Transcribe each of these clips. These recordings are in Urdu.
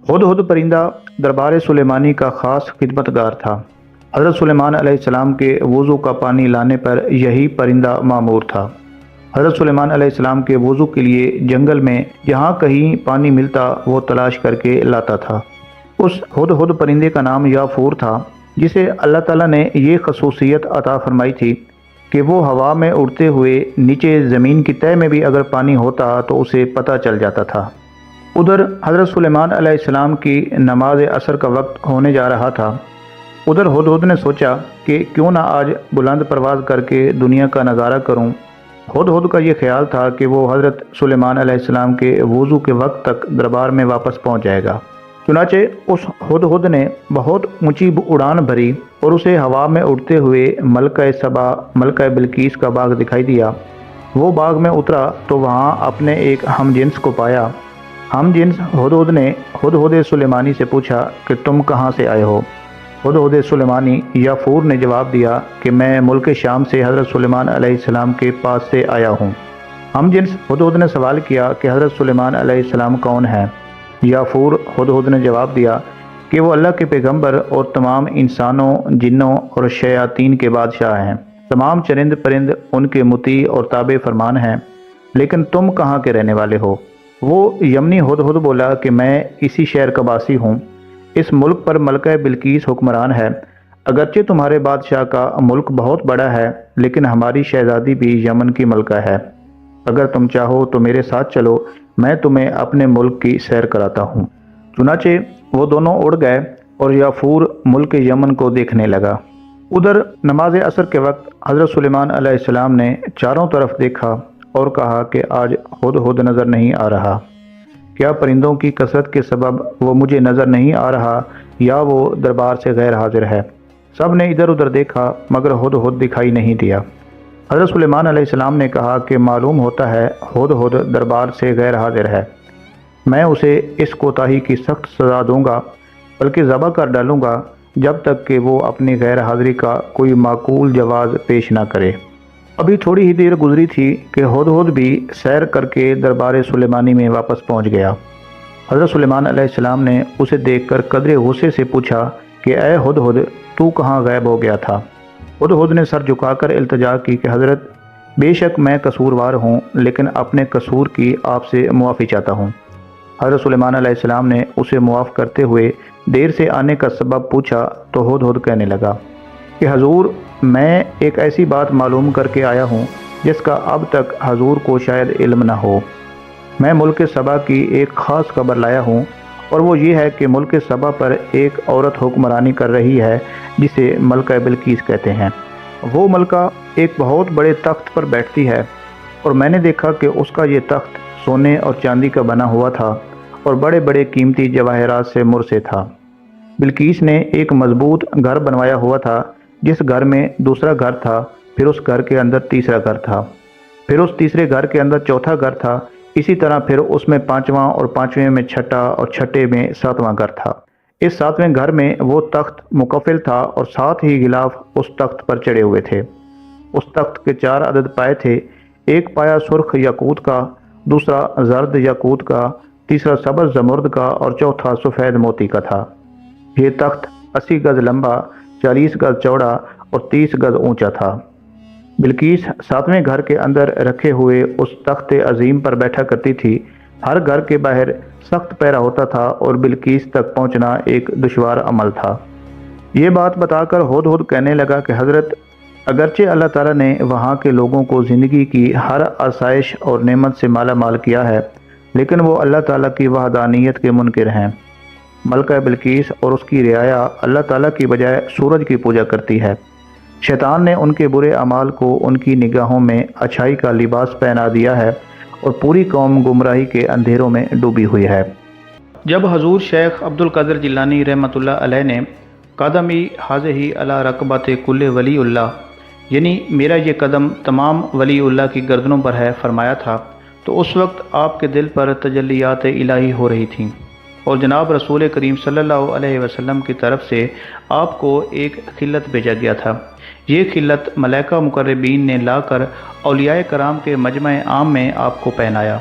ہدہد پرندہ دربار سلیمانی کا خاص خدمتگار تھا۔ حضرت سلیمان علیہ السلام کے وضو کا پانی لانے پر یہی پرندہ مامور تھا۔ حضرت سلیمان علیہ السلام کے وضو کے لیے جنگل میں جہاں کہیں پانی ملتا وہ تلاش کر کے لاتا تھا۔ اس ہدہد پرندے کا نام یافور تھا، جسے اللہ تعالیٰ نے یہ خصوصیت عطا فرمائی تھی کہ وہ ہوا میں اڑتے ہوئے نیچے زمین کی تہہ میں بھی اگر پانی ہوتا تو اسے پتہ چل جاتا تھا۔ ادھر حضرت سلیمان علیہ السلام کی نماز عصر کا وقت ہونے جا رہا تھا۔ ادھر ہدہد نے سوچا کہ کیوں نہ آج بلند پرواز کر کے دنیا کا نظارہ کروں۔ ہدہد کا یہ خیال تھا کہ وہ حضرت سلیمان علیہ السلام کے وضو کے وقت تک دربار میں واپس پہنچ جائے گا۔ چنانچہ اس ہدہد نے بہت اونچی اڑان بھری اور اسے ہوا میں اڑتے ہوئے ملکہ سبا، ملکہ بلقیس کا باغ دکھائی دیا۔ وہ باغ میں اترا تو وہاں اپنے ایک ہم جنس کو پایا۔ ہم جنس ہدہد نے ہدہد سلیمانی سے پوچھا کہ تم کہاں سے آئے ہو؟ ہدہد سلیمانی یافور نے جواب دیا کہ میں ملک شام سے حضرت سلیمان علیہ السلام کے پاس سے آیا ہوں۔ ہم جنس ہدہد نے سوال کیا کہ حضرت سلیمان علیہ السلام کون ہیں؟ یافور ہدہد نے جواب دیا کہ وہ اللہ کے پیغمبر اور تمام انسانوں، جنوں اور شیاطین کے بادشاہ ہیں۔ تمام چرند پرند ان کے مطیع اور تابع فرمان ہیں۔ لیکن تم کہاں کے رہنے والے ہو؟ وہ یمنی ہدہد بولا کہ میں اسی شہر کا باسی ہوں۔ اس ملک پر ملکہ بلقیس حکمران ہے۔ اگرچہ تمہارے بادشاہ کا ملک بہت بڑا ہے، لیکن ہماری شہزادی بھی یمن کی ملکہ ہے۔ اگر تم چاہو تو میرے ساتھ چلو، میں تمہیں اپنے ملک کی سیر کراتا ہوں۔ چنانچہ وہ دونوں اڑ گئے اور یافور ملک یمن کو دیکھنے لگا۔ ادھر نماز عصر کے وقت حضرت سلیمان علیہ السلام نے چاروں طرف دیکھا اور کہا کہ آج ہدہد نظر نہیں آ رہا۔ کیا پرندوں کی کثرت کے سبب وہ مجھے نظر نہیں آ رہا یا وہ دربار سے غیر حاضر ہے؟ سب نے ادھر ادھر دیکھا مگر ہدہد دکھائی نہیں دیا۔ حضرت سلیمان علیہ السلام نے کہا کہ معلوم ہوتا ہے ہدہد دربار سے غیر حاضر ہے۔ میں اسے اس کوتاہی کی سخت سزا دوں گا، بلکہ ذبح کر ڈالوں گا جب تک کہ وہ اپنی غیر حاضری کا کوئی معقول جواز پیش نہ کرے۔ ابھی تھوڑی ہی دیر گزری تھی کہ ہدہد بھی سیر کر کے دربار سلیمانی میں واپس پہنچ گیا۔ حضرت سلیمان علیہ السلام نے اسے دیکھ کر قدرے غصے سے پوچھا کہ اے ہدہد، تو کہاں غائب ہو گیا تھا؟ ہدہد نے سر جھکا کر التجا کی کہ حضرت، بے شک میں قصوروار ہوں، لیکن اپنے قصور کی آپ سے معافی چاہتا ہوں۔ حضرت سلیمان علیہ السلام نے اسے معاف کرتے ہوئے دیر سے آنے کا سبب پوچھا تو ہدہد کہنے لگا کہ حضور، میں ایک ایسی بات معلوم کر کے آیا ہوں جس کا اب تک حضور کو شاید علم نہ ہو۔ میں ملک سبا کی ایک خاص خبر لایا ہوں، اور وہ یہ ہے کہ ملک سبا پر ایک عورت حکمرانی کر رہی ہے جسے ملکہ بلقیس کہتے ہیں۔ وہ ملکہ ایک بہت بڑے تخت پر بیٹھتی ہے، اور میں نے دیکھا کہ اس کا یہ تخت سونے اور چاندی کا بنا ہوا تھا اور بڑے بڑے قیمتی جواہرات سے مرصع تھا۔ بلقیس نے ایک مضبوط گھر بنوایا ہوا تھا، جس گھر میں دوسرا گھر تھا، پھر اس گھر کے اندر تیسرا گھر تھا، پھر اس تیسرے گھر کے اندر چوتھا گھر تھا، اسی طرح پھر اس میں پانچواں اور پانچویں میں چھٹا اور چھٹے میں ساتواں گھر تھا۔ اس ساتویں گھر میں وہ تخت مکفل تھا اور 7 ہی غلاف اس تخت پر چڑھے ہوئے تھے۔ اس تخت کے 4 عدد پائے تھے، ایک پایا سرخ یاقوت کا، دوسرا زرد یاقوت کا، تیسرا سبز زمرد کا اور چوتھا سفید موتی کا تھا۔ یہ تخت 80 گز لمبا، 40 گز چوڑا اور 30 گز اونچا تھا۔ بلقیس 7ویں گھر کے اندر رکھے ہوئے اس تخت عظیم پر بیٹھا کرتی تھی۔ ہر گھر کے باہر سخت پہرا ہوتا تھا اور بلقیس تک پہنچنا ایک دشوار عمل تھا۔ یہ بات بتا کر ہدہد کہنے لگا کہ حضرت، اگرچہ اللہ تعالیٰ نے وہاں کے لوگوں کو زندگی کی ہر آسائش اور نعمت سے مالا مال کیا ہے، لیکن وہ اللہ تعالیٰ کی وحدانیت کے منکر ہیں۔ ملکہ بلقیس اور اس کی رعایا اللہ تعالیٰ کی بجائے سورج کی پوجا کرتی ہے۔ شیطان نے ان کے برے اعمال کو ان کی نگاہوں میں اچھائی کا لباس پہنا دیا ہے اور پوری قوم گمراہی کے اندھیروں میں ڈوبی ہوئی ہے۔ جب حضور شیخ عبد القادر جیلانی رحمۃ اللہ علیہ نے قدمی حاضہی علی رقبت کل ولی اللہ، یعنی میرا یہ قدم تمام ولی اللہ کی گردنوں پر ہے، فرمایا تھا، تو اس وقت آپ کے دل پر تجلیات الہی ہو رہی تھیں، اور جناب رسول کریم صلی اللہ علیہ وسلم کی طرف سے آپ کو ایک خلت بھیجا گیا تھا۔ یہ خلت ملائکہ مقربین نے لا کر اولیاء کرام کے مجمع عام میں آپ کو پہنایا۔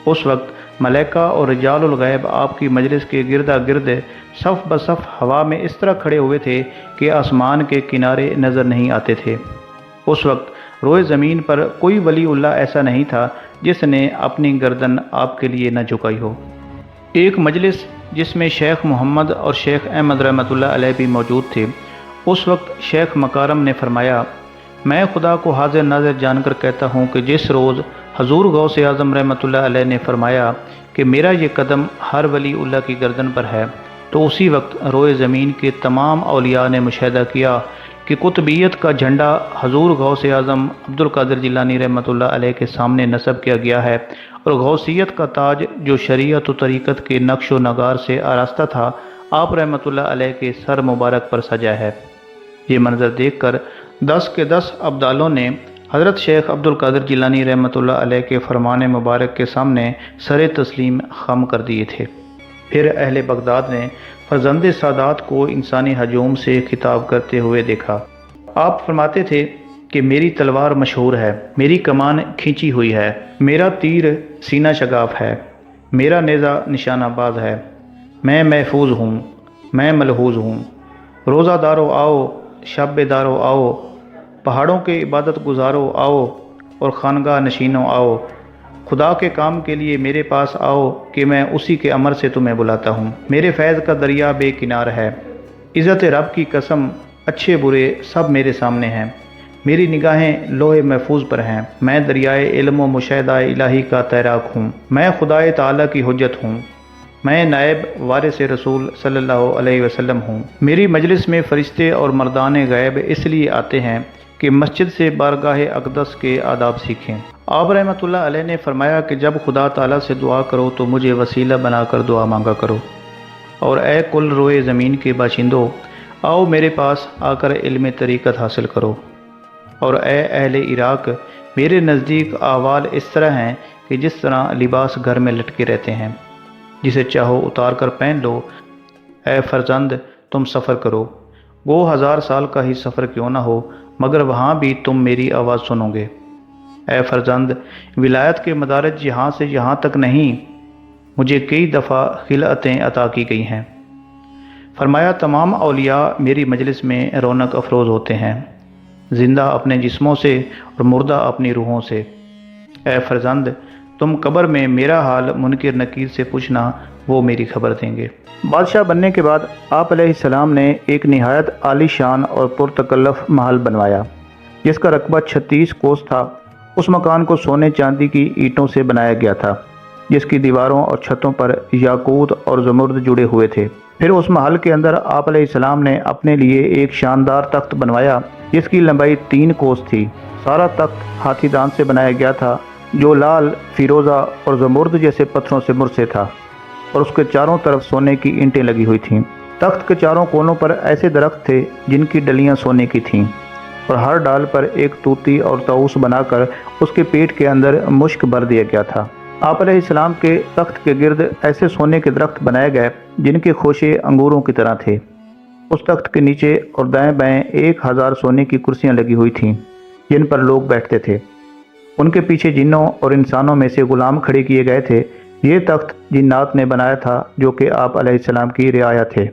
اس وقت ملائکہ اور رجال الغیب آپ کی مجلس کے گردا گرد صف بصف ہوا میں اس طرح کھڑے ہوئے تھے کہ آسمان کے کنارے نظر نہیں آتے تھے۔ اس وقت روئے زمین پر کوئی ولی اللہ ایسا نہیں تھا جس نے اپنی گردن آپ کے لیے نہ جھکائی ہو۔ ایک مجلس جس میں شیخ محمد اور شیخ احمد رحمۃ اللہ علیہ بھی موجود تھے، اس وقت شیخ مکارم نے فرمایا، میں خدا کو حاضر ناظر جان کر کہتا ہوں کہ جس روز حضور غوث اعظم رحمۃ اللہ علیہ نے فرمایا کہ میرا یہ قدم ہر ولی اللہ کی گردن پر ہے، تو اسی وقت روئے زمین کے تمام اولیاء نے مشاہدہ کیا کہ قطبیت کا جھنڈا حضور غوث اعظم عبد القادر جیلانی رحمۃ اللہ علیہ کے سامنے نصب کیا گیا ہے، اور غوثیت کا تاج جو شریعت و طریقت کے نقش و نگار سے آراستہ تھا، آپ رحمۃ اللہ علیہ کے سر مبارک پر سجا ہے۔ یہ منظر دیکھ کر 10 کے 10 ابدالوں نے حضرت شیخ عبد القادر جیلانی رحمۃ اللہ علیہ کے فرمان مبارک کے سامنے سر تسلیم خم کر دیے تھے۔ پھر اہل بغداد نے فرزند سادات کو انسانی ہجوم سے خطاب کرتے ہوئے دیکھا۔ آپ فرماتے تھے کہ میری تلوار مشہور ہے، میری کمان کھینچی ہوئی ہے، میرا تیر سینہ شگاف ہے، میرا نیزہ نشانہ باز ہے، میں محفوظ ہوں، میں ملحوظ ہوں۔ روزہ دارو آؤ، شب بیدارو آؤ، پہاڑوں کے عبادت گزارو آؤ، اور خانگاہ نشینوں آؤ، خدا کے کام کے لیے میرے پاس آؤ کہ میں اسی کے امر سے تمہیں بلاتا ہوں۔ میرے فیض کا دریا بے کنار ہے، عزت رب کی قسم اچھے برے سب میرے سامنے ہیں، میری نگاہیں لوح محفوظ پر ہیں، میں دریائے علم و مشاہدہ الہی کا تیراک ہوں، میں خدائے تعالیٰ کی حجت ہوں، میں نائب وارث رسول صلی اللہ علیہ وسلم ہوں۔ میری مجلس میں فرشتے اور مردان غیب اس لیے آتے ہیں کہ مسجد سے بارگاہ اقدس کے آداب سیکھیں۔ آپ رحمۃ اللہ علیہ نے فرمایا کہ جب خدا تعالیٰ سے دعا کرو تو مجھے وسیلہ بنا کر دعا مانگا کرو، اور اے کل روئے زمین کے باشندوں، آؤ میرے پاس آ کر علم طریقت حاصل کرو، اور اے اہل عراق، میرے نزدیک احوال اس طرح ہیں کہ جس طرح لباس گھر میں لٹکے رہتے ہیں، جسے چاہو اتار کر پہن لو۔ اے فرزند، تم سفر کرو، گو 1000 سال کا ہی سفر کیوں نہ ہو، مگر وہاں بھی تم میری آواز سنو گے۔ اے فرزند، ولایت کے مدارج یہاں سے یہاں تک نہیں، مجھے کئی دفعہ خلعتیں عطا کی گئی ہیں۔ فرمایا تمام اولیاء میری مجلس میں رونق افروز ہوتے ہیں، زندہ اپنے جسموں سے اور مردہ اپنی روحوں سے۔ اے فرزند، تم قبر میں میرا حال منکر نکیر سے پوچھنا، وہ میری خبر دیں گے۔ بادشاہ بننے کے بعد آپ علیہ السلام نے ایک نہایت عالی شان اور پرتکلف محل بنوایا جس کا رقبہ 36 کوس تھا۔ اس مکان کو سونے چاندی کی اینٹوں سے بنایا گیا تھا، جس کی دیواروں اور چھتوں پر یاقوت اور زمرد جڑے ہوئے تھے۔ پھر اس محل کے اندر آپ علیہ السلام نے اپنے لیے ایک شاندار تخت بنوایا جس کی لمبائی 3 کوس تھی۔ سارا تخت ہاتھی دانت سے بنایا گیا تھا جو لال، فیروزہ اور زمرد جیسے پتھروں سے مرصع تھا، اور اس کے چاروں طرف سونے کی اینٹیں لگی ہوئی تھیں۔ تخت کے چاروں کونوں پر ایسے درخت تھے جن کی ڈلیاں سونے کی تھیں، اور ہر ڈال پر ایک طوطی اور طاؤس بنا کر اس کے پیٹ کے اندر مشک بھر دیا گیا تھا۔ آپ علیہ السلام کے تخت کے گرد ایسے سونے کے درخت بنائے گئے جن کے خوشے انگوروں کی طرح تھے۔ اس تخت کے نیچے اور دائیں بائیں 1000 سونے کی کرسیاں لگی ہوئی تھیں جن پر لوگ بیٹھتے تھے۔ ان کے پیچھے جنوں اور انسانوں میں سے غلام کھڑے کیے گئے تھے۔ یہ تخت جنات نے بنایا تھا جو کہ آپ علیہ السلام کی رعایا تھے۔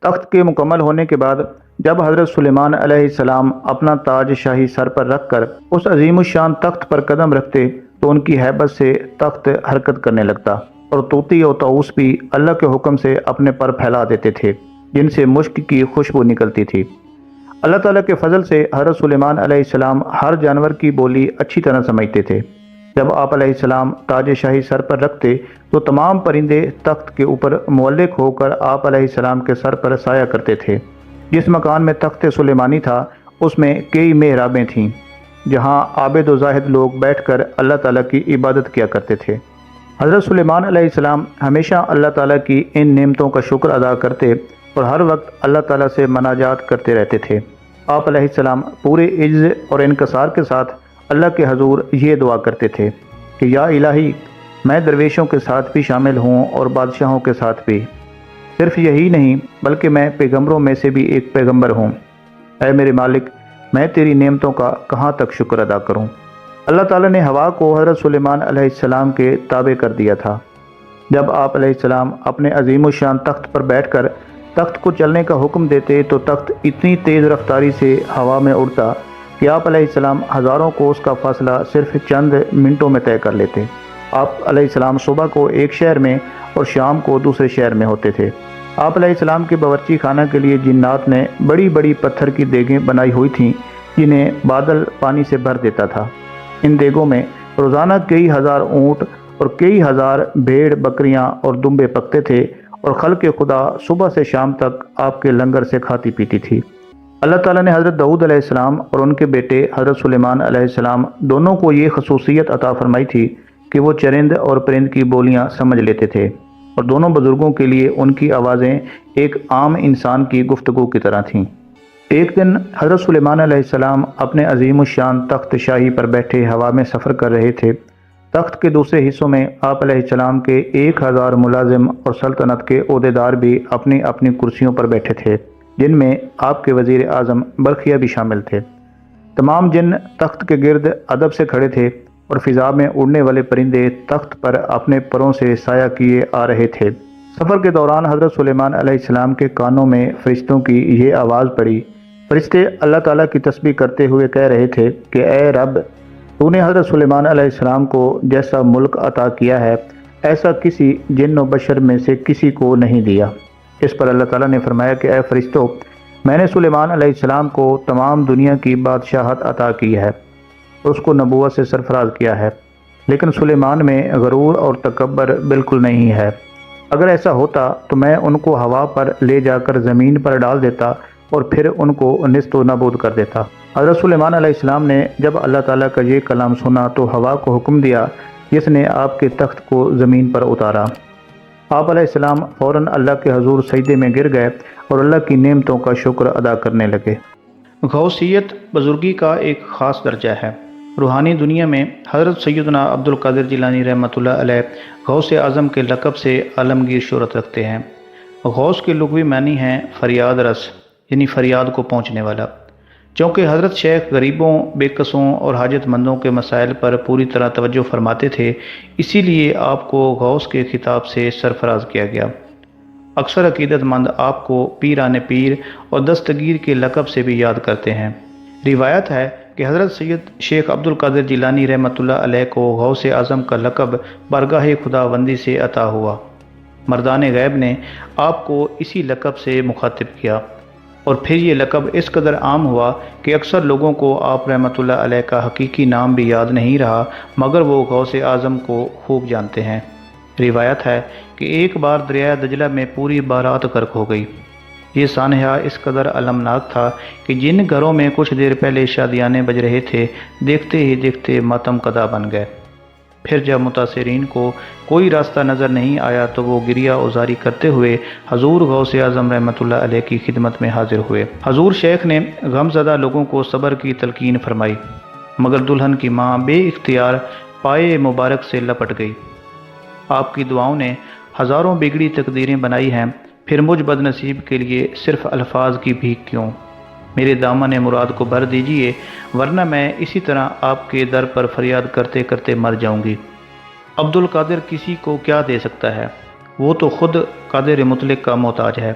تخت کے مکمل ہونے کے بعد جب حضرت سلیمان علیہ السلام اپنا تاج شاہی سر پر رکھ کر اس عظیم الشان تخت پر قدم رکھتے تو ان کی ہیبت سے تخت حرکت کرنے لگتا، اور طوطی اور طاؤس بھی اللہ کے حکم سے اپنے پر پھیلا دیتے تھے جن سے مشک کی خوشبو نکلتی تھی۔ اللہ تعالیٰ کے فضل سے حضرت سلیمان علیہ السلام ہر جانور کی بولی اچھی طرح سمجھتے تھے۔ جب آپ علیہ السلام تاج شاہی سر پر رکھتے تو تمام پرندے تخت کے اوپر معلق ہو کر آپ علیہ السلام کے سر پر سایہ کرتے تھے۔ جس مکان میں تخت سلیمانی تھا اس میں کئی محرابیں تھیں جہاں عابد و زاہد لوگ بیٹھ کر اللہ تعالیٰ کی عبادت کیا کرتے تھے۔ حضرت سلیمان علیہ السلام ہمیشہ اللہ تعالیٰ کی ان نعمتوں کا شکر ادا کرتے اور ہر وقت اللہ تعالیٰ سے مناجات کرتے رہتے تھے۔ آپ علیہ السلام پورے عجز اور انکسار کے ساتھ اللہ کے حضور یہ دعا کرتے تھے کہ یا الہی، میں درویشوں کے ساتھ بھی شامل ہوں اور بادشاہوں کے ساتھ بھی، صرف یہی نہیں بلکہ میں پیغمبروں میں سے بھی ایک پیغمبر ہوں۔ اے میرے مالک، میں تیری نعمتوں کا کہاں تک شکر ادا کروں۔ اللہ تعالیٰ نے ہوا کو حضرت سلیمان علیہ السلام کے تابع کر دیا تھا، جب آپ علیہ السلام اپنے عظیم الشان تخت پر بیٹھ کر تخت کو چلنے کا حکم دیتے تو تخت اتنی تیز رفتاری سے ہوا میں اڑتا کہ آپ علیہ السلام ہزاروں کوس کا فاصلہ صرف چند منٹوں میں طے کر لیتے۔ آپ علیہ السلام صبح کو ایک شہر میں اور شام کو دوسرے شہر میں ہوتے تھے۔ آپ علیہ السلام کے باورچی خانہ کے لیے جنات نے بڑی بڑی پتھر کی دیگیں بنائی ہوئی تھیں جنہیں بادل پانی سے بھر دیتا تھا۔ ان دیگوں میں روزانہ کئی ہزار اونٹ اور کئی ہزار بھیڑ بکریاں اور دمبے پکتے تھے اور خلق خدا صبح سے شام تک آپ کے لنگر سے کھاتی پیتی تھی۔ اللہ تعالیٰ نے حضرت داؤد علیہ السلام اور ان کے بیٹے حضرت سلیمان علیہ السلام دونوں کو یہ خصوصیت عطا فرمائی تھی کہ وہ چرند اور پرند کی بولیاں سمجھ لیتے تھے، اور دونوں بزرگوں کے لیے ان کی آوازیں ایک عام انسان کی گفتگو کی طرح تھیں۔ ایک دن حضرت سلیمان علیہ السلام اپنے عظیم الشان تخت شاہی پر بیٹھے ہوا میں سفر کر رہے تھے۔ تخت کے دوسرے حصوں میں آپ علیہ السلام کے 1000 ملازم اور سلطنت کے عہدیدار بھی اپنی اپنی کرسیوں پر بیٹھے تھے، جن میں آپ کے وزیر اعظم برقیہ بھی شامل تھے۔ تمام جن تخت کے گرد ادب سے کھڑے تھے اور فضا میں اڑنے والے پرندے تخت پر اپنے پروں سے سایہ کیے آ رہے تھے۔ سفر کے دوران حضرت سلیمان علیہ السلام کے کانوں میں فرشتوں کی یہ آواز پڑی۔ فرشتے اللہ تعالیٰ کی تسبیح کرتے ہوئے کہہ رہے تھے کہ اے رب، تو نے حضرت سلیمان علیہ السلام کو جیسا ملک عطا کیا ہے ایسا کسی جن و بشر میں سے کسی کو نہیں دیا۔ اس پر اللہ تعالیٰ نے فرمایا کہ اے فرشتوں، میں نے سلیمان علیہ السلام کو تمام دنیا کی بادشاہت عطا کی ہے اور اس کو نبوت سے سرفراز کیا ہے، لیکن سلیمان میں غرور اور تکبر بالکل نہیں ہے۔ اگر ایسا ہوتا تو میں ان کو ہوا پر لے جا کر زمین پر ڈال دیتا اور پھر ان کو نیست و نابود کر دیتا۔ حضرت سلیمان علیہ السلام نے جب اللہ تعالیٰ کا یہ کلام سنا تو ہوا کو حکم دیا جس نے آپ کے تخت کو زمین پر اتارا۔ آپ علیہ السلام فوراً اللہ کے حضور سجدے میں گر گئے اور اللہ کی نعمتوں کا شکر ادا کرنے لگے۔ غوثیت بزرگی کا ایک خاص درجہ ہے۔ روحانی دنیا میں حضرت سیدنا عبد القادر جیلانی رحمۃ اللہ علیہ غوث اعظم کے لقب سے عالمگیر شہرت رکھتے ہیں۔ غوث کے لغوی معنی ہیں فریاد رس، یعنی فریاد کو پہنچنے والا۔ چونکہ حضرت شیخ غریبوں، بے کسوں اور حاجت مندوں کے مسائل پر پوری طرح توجہ فرماتے تھے، اسی لیے آپ کو غوث کے خطاب سے سرفراز کیا گیا۔ اکثر عقیدت مند آپ کو پیران پیر اور دستگیر کے لقب سے بھی یاد کرتے ہیں۔ روایت ہے کہ حضرت سید شیخ عبد القادر جیلانی رحمۃ اللہ علیہ کو غوث اعظم کا لقب بارگاہ خداوندی سے عطا ہوا۔ مردان غیب نے آپ کو اسی لقب سے مخاطب کیا، اور پھر یہ لقب اس قدر عام ہوا کہ اکثر لوگوں کو آپ رحمۃ اللہ علیہ کا حقیقی نام بھی یاد نہیں رہا، مگر وہ غوث اعظم کو خوب جانتے ہیں۔ روایت ہے کہ ایک بار دریائے دجلہ میں پوری بارات غرق ہو گئی۔ یہ سانحہ اس قدر المناک تھا کہ جن گھروں میں کچھ دیر پہلے شادیانے بج رہے تھے، دیکھتے ہی دیکھتے ماتم کدا بن گئے۔ پھر جب متاثرین کو کوئی راستہ نظر نہیں آیا تو وہ گریہ ازاری کرتے ہوئے حضور غوث اعظم رحمۃ اللہ علیہ کی خدمت میں حاضر ہوئے۔ حضور شیخ نے غم زدہ لوگوں کو صبر کی تلقین فرمائی، مگر دلہن کی ماں بے اختیار پائے مبارک سے لپٹ گئی۔ آپ کی دعاؤں نے ہزاروں بگڑی تقدیریں بنائی ہیں، پھر مجھ بد نصیب کے لیے صرف الفاظ کی بھیک کیوں؟ میرے دامن مراد کو بھر دیجئے، ورنہ میں اسی طرح آپ کے در پر فریاد کرتے کرتے مر جاؤں گی۔ عبد القادر کسی کو کیا دے سکتا ہے؟ وہ تو خود قادر مطلق کا محتاج ہے۔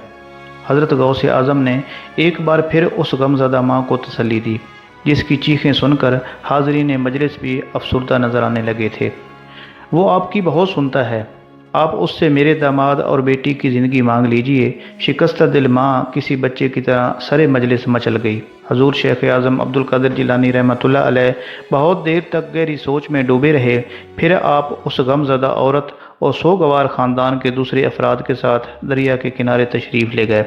حضرت غوث اعظم نے ایک بار پھر اس غمزدہ ماں کو تسلی دی، جس کی چیخیں سن کر حاضرین مجلس بھی افسردہ نظر آنے لگے تھے۔ وہ آپ کی بہت سنتا ہے، آپ اس سے میرے داماد اور بیٹی کی زندگی مانگ لیجئے۔ شکستہ دل ماں کسی بچے کی طرح سر مجلس مچل گئی۔ حضور شیخ اعظم عبد القادر جیلانی رحمۃ اللہ علیہ بہت دیر تک گہری سوچ میں ڈوبے رہے، پھر آپ اس غم زدہ عورت اور سوگوار خاندان کے دوسرے افراد کے ساتھ دریا کے کنارے تشریف لے گئے۔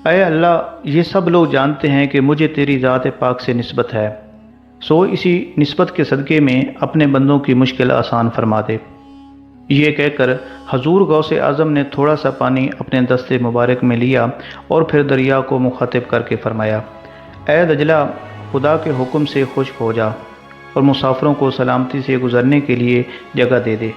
اے اللہ، یہ سب لوگ جانتے ہیں کہ مجھے تیری ذات پاک سے نسبت ہے، سو اسی نسبت کے صدقے میں اپنے بندوں کی مشکل آسان فرما دے۔ یہ کہہ کر حضور غوث اعظم نے تھوڑا سا پانی اپنے دستے مبارک میں لیا اور پھر دریا کو مخاطب کر کے فرمایا، اے دجلہ، خدا کے حکم سے خشک ہو جا اور مسافروں کو سلامتی سے گزرنے کے لیے جگہ دے دے۔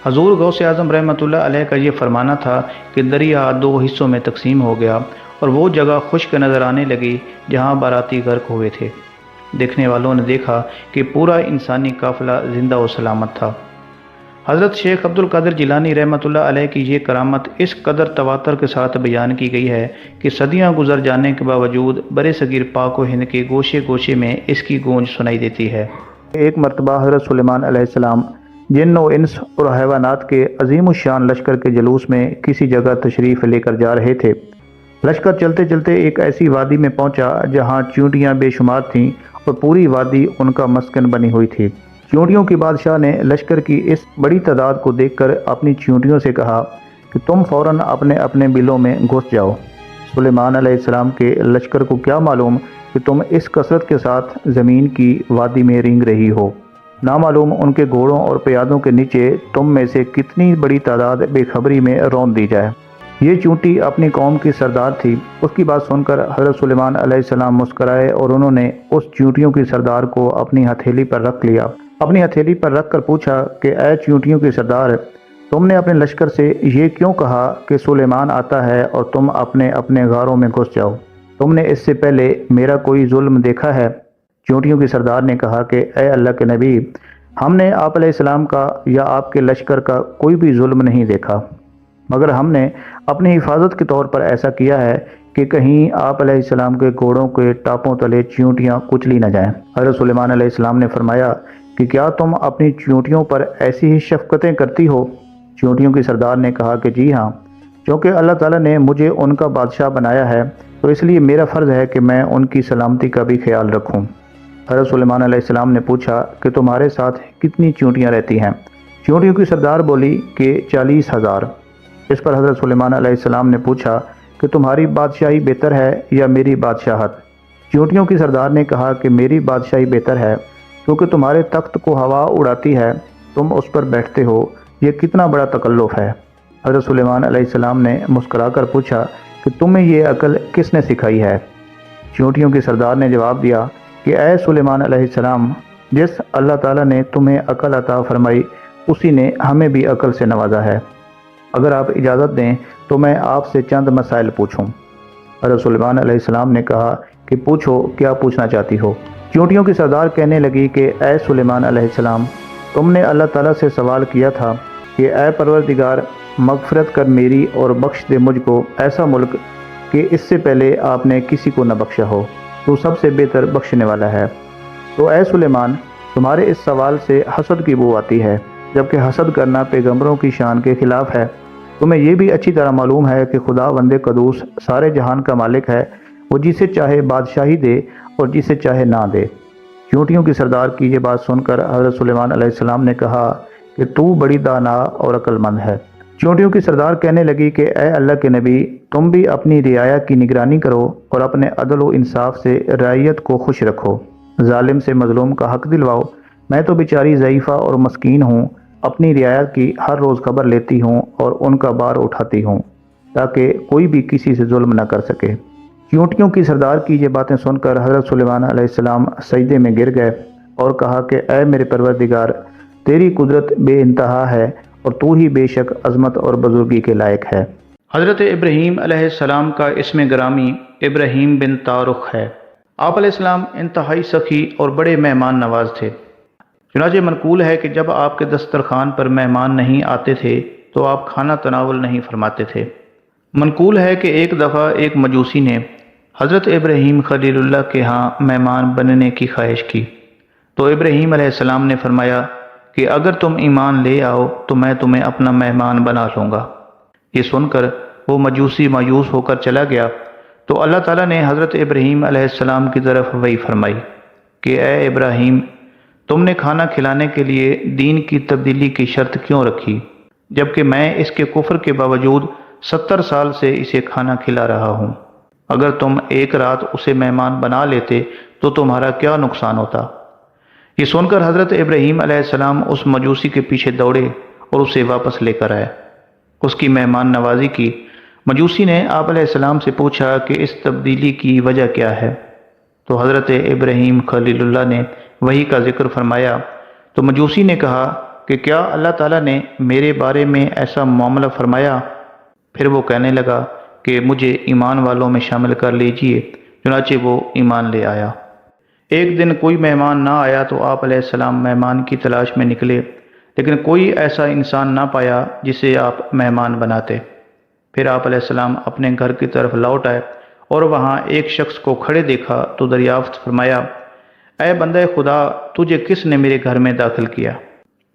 حضور غوث اعظم رحمۃ اللہ علیہ کا یہ فرمانا تھا کہ دریا 2 حصوں میں تقسیم ہو گیا اور وہ جگہ خشک نظر آنے لگی جہاں باراتی غرق ہوئے تھے۔ دیکھنے والوں نے دیکھا کہ پورا انسانی قافلہ زندہ و سلامت تھا۔ حضرت شیخ عبد القادر جیلانی رحمۃ اللہ علیہ کی یہ کرامت اس قدر تواتر کے ساتھ بیان کی گئی ہے کہ صدیاں گزر جانے کے باوجود برِ صغیر پاک و ہند کے گوشے گوشے میں اس کی گونج سنائی دیتی ہے۔ ایک مرتبہ حضرت سلیمان علیہ السلام جن و انس اور حیوانات کے عظیم الشان لشکر کے جلوس میں کسی جگہ تشریف لے کر جا رہے تھے۔ لشکر چلتے چلتے ایک ایسی وادی میں پہنچا جہاں چیونٹیاں بے شمار تھیں اور پوری وادی ان کا مسکن بنی ہوئی تھی۔ چیونٹیوں کی بادشاہ نے لشکر کی اس بڑی تعداد کو دیکھ کر اپنی چیونٹیوں سے کہا کہ تم فوراً اپنے اپنے بلوں میں گھس جاؤ۔ سلیمان علیہ السلام کے لشکر کو کیا معلوم کہ تم اس کثرت کے ساتھ زمین کی وادی میں رینگ رہی ہو، نامعلوم ان کے گھوڑوں اور پیادوں کے نیچے تم میں سے کتنی بڑی تعداد بے خبری میں رون دی جائے۔ یہ چیونٹی اپنی قوم کی سردار تھی۔ اس کی بات سن کر حضرت سلیمان علیہ السلام مسکرائے اور انہوں نے اس چیونٹیوں کی سردار کو اپنی ہتھیلی پر رکھ لیا۔ اپنی ہتھیلی پر رکھ کر پوچھا کہ اے چیونٹیوں کی سردار، تم نے اپنے لشکر سے یہ کیوں کہا کہ سلیمان آتا ہے اور تم اپنے اپنے غاروں میں گھس جاؤ؟ تم نے اس سے پہلے میرا کوئی ظلم دیکھا ہے؟ چیونٹیوں کی سردار نے کہا کہ اے اللہ کے نبی، ہم نے آپ علیہ السلام کا یا آپ کے لشکر کا کوئی بھی ظلم نہیں دیکھا، مگر ہم نے اپنی حفاظت کے طور پر ایسا کیا ہے کہ کہیں آپ علیہ السلام کے گھوڑوں کے ٹاپوں تلے چیونٹیاں کچلی نہ جائیں۔ حضرت سلیمان علیہ السلام نے فرمایا کہ کیا تم اپنی چیونٹیوں پر ایسی ہی شفقتیں کرتی ہو؟ چیونٹیوں کی سردار نے کہا کہ جی ہاں، چونکہ اللہ تعالیٰ نے مجھے ان کا بادشاہ بنایا ہے تو اس لیے میرا فرض ہے کہ میں ان کی سلامتی کا بھی خیال رکھوں۔ حضرت سلیمان علیہ السلام نے پوچھا کہ تمہارے ساتھ کتنی چیونٹیاں رہتی ہیں؟ چیونٹیوں کی سردار بولی کہ 40,000۔ اس پر حضرت سلیمان علیہ السلام نے پوچھا کہ تمہاری بادشاہی بہتر ہے یا میری بادشاہت؟ چیونٹیوں کی سردار نے کہا کہ میری بادشاہی بہتر ہے، کیونکہ تمہارے تخت کو ہوا اڑاتی ہے، تم اس پر بیٹھتے ہو، یہ کتنا بڑا تکلف ہے۔ حضرت سلیمان علیہ السلام نے مسکرا کر پوچھا کہ تمہیں یہ عقل کس نے سکھائی ہے؟ چیونٹیوں کی سردار نے جواب دیا کہ اے سلیمان علیہ السلام، جس اللہ تعالیٰ نے تمہیں عقل عطا فرمائی اسی نے ہمیں بھی عقل سے نوازا ہے۔ اگر آپ اجازت دیں تو میں آپ سے چند مسائل پوچھوں۔ حضرت سلیمان علیہ السلام نے کہا کہ پوچھو، کیا پوچھنا چاہتی ہو؟ چیونٹیوں کی سردار کہنے لگی کہ اے سلیمان علیہ السلام، تم نے اللہ تعالیٰ سے سوال کیا تھا کہ اے پروردگار، مغفرت کر میری اور بخش دے مجھ کو ایسا ملک کہ اس سے پہلے آپ نے کسی کو نہ بخشا ہو، تو سب سے بہتر بخشنے والا ہے۔ تو اے سلیمان، تمہارے اس سوال سے حسد کی بو آتی ہے، جبکہ حسد کرنا پیغمبروں کی شان کے خلاف ہے۔ تمہیں یہ بھی اچھی طرح معلوم ہے کہ خدا وند قدوس سارے جہان کا مالک ہے، وہ جسے چاہے بادشاہی دے اور جسے چاہے نہ دے۔ چیونٹیوں کی سردار کی یہ بات سن کر حضرت سلیمان علیہ السلام نے کہا کہ تو بڑی دانا اور عقل مند ہے۔ چیونٹیوں کی سردار کہنے لگی کہ اے اللہ کے نبی، تم بھی اپنی رعایا کی نگرانی کرو اور اپنے عدل و انصاف سے رعیت کو خوش رکھو، ظالم سے مظلوم کا حق دلواؤ۔ میں تو بیچاری ضعیفہ اور مسکین ہوں، اپنی رعایا کی ہر روز خبر لیتی ہوں اور ان کا بار اٹھاتی ہوں تاکہ کوئی بھی کسی سے ظلم نہ کر سکے۔ چیونٹیوں کی سردار کی یہ باتیں سن کر حضرت سلیمان علیہ السلام سجدے میں گر گئے اور کہا کہ اے میرے پروردگار، تیری قدرت بے انتہا ہے اور تو ہی بے شک عظمت اور بزرگی کے لائق ہے۔ حضرت ابراہیم علیہ السلام کا اسم گرامی ابراہیم بن طارق ہے۔ آپ علیہ السلام انتہائی سخی اور بڑے مہمان نواز تھے۔ چنانچہ منقول ہے کہ جب آپ کے دسترخوان پر مہمان نہیں آتے تھے تو آپ کھانا تناول نہیں فرماتے تھے۔ منقول ہے کہ ایک دفعہ ایک مجوسی نے حضرت ابراہیم خلیل اللہ کے ہاں مہمان بننے کی خواہش کی تو ابراہیم علیہ السلام نے فرمایا کہ اگر تم ایمان لے آؤ تو میں تمہیں اپنا مہمان بنا لوں گا۔ یہ سن کر وہ مجوسی مایوس ہو کر چلا گیا تو اللہ تعالیٰ نے حضرت ابراہیم علیہ السلام کی طرف وحی فرمائی کہ اے ابراہیم، تم نے کھانا کھلانے کے لیے دین کی تبدیلی کی شرط کیوں رکھی، جبکہ میں اس کے کفر کے باوجود 70 سال سے اسے کھانا کھلا رہا ہوں؟ اگر تم ایک رات اسے مہمان بنا لیتے تو تمہارا کیا نقصان ہوتا؟ یہ سن کر حضرت ابراہیم علیہ السلام اس مجوسی کے پیچھے دوڑے اور اسے واپس لے کر آئے، اس کی مہمان نوازی کی۔ مجوسی نے آپ علیہ السلام سے پوچھا کہ اس تبدیلی کی وجہ کیا ہے؟ تو حضرت ابراہیم خلیل اللہ نے وحی کا ذکر فرمایا تو مجوسی نے کہا کہ کیا اللہ تعالیٰ نے میرے بارے میں ایسا معاملہ فرمایا؟ پھر وہ کہنے لگا کہ مجھے ایمان والوں میں شامل کر لیجئے، چنانچہ وہ ایمان لے آیا۔ ایک دن کوئی مہمان نہ آیا تو آپ علیہ السلام مہمان کی تلاش میں نکلے، لیکن کوئی ایسا انسان نہ پایا جسے آپ مہمان بناتے۔ پھر آپ علیہ السلام اپنے گھر کی طرف لوٹ آئے اور وہاں ایک شخص کو کھڑے دیکھا تو دریافت فرمایا، اے بندہ خدا، تجھے کس نے میرے گھر میں داخل کیا؟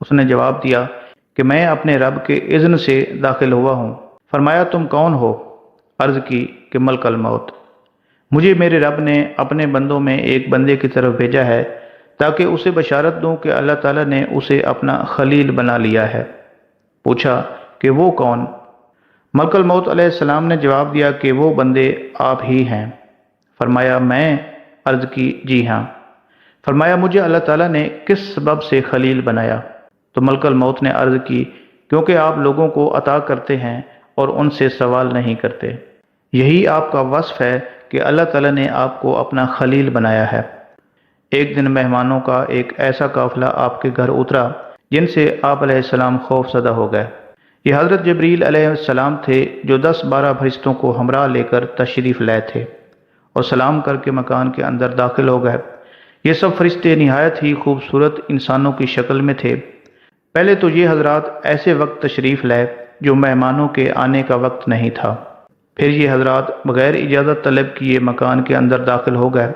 اس نے جواب دیا کہ میں اپنے رب کے اذن سے داخل ہوا ہوں۔ فرمایا، تم کون ہو؟ عرض کی کہ ملک الموت، مجھے میرے رب نے اپنے بندوں میں ایک بندے کی طرف بھیجا ہے تاکہ اسے بشارت دوں کہ اللہ تعالیٰ نے اسے اپنا خلیل بنا لیا ہے۔ پوچھا کہ وہ کون؟ ملک الموت علیہ السلام نے جواب دیا کہ وہ بندے آپ ہی ہیں۔ فرمایا، میں؟ عرض کی جی ہاں۔ فرمایا، مجھے اللہ تعالیٰ نے کس سبب سے خلیل بنایا؟ تو ملک الموت نے عرض کی، کیونکہ آپ لوگوں کو عطا کرتے ہیں اور ان سے سوال نہیں کرتے۔ یہی آپ کا وصف ہے کہ اللہ تعالیٰ نے آپ کو اپنا خلیل بنایا ہے۔ ایک دن مہمانوں کا ایک ایسا قافلہ آپ کے گھر اترا جن سے آپ علیہ السلام خوف زدہ ہو گئے۔ یہ حضرت جبریل علیہ السلام تھے جو 10-12 فرشتوں کو ہمراہ لے کر تشریف لائے تھے اور سلام کر کے مکان کے اندر داخل ہو گئے۔ یہ سب فرشتے نہایت ہی خوبصورت انسانوں کی شکل میں تھے۔ پہلے تو یہ حضرات ایسے وقت تشریف لائے جو مہمانوں کے آنے کا وقت نہیں تھا۔ پھر یہ حضرات بغیر اجازت طلب کیے مکان کے اندر داخل ہو گئے۔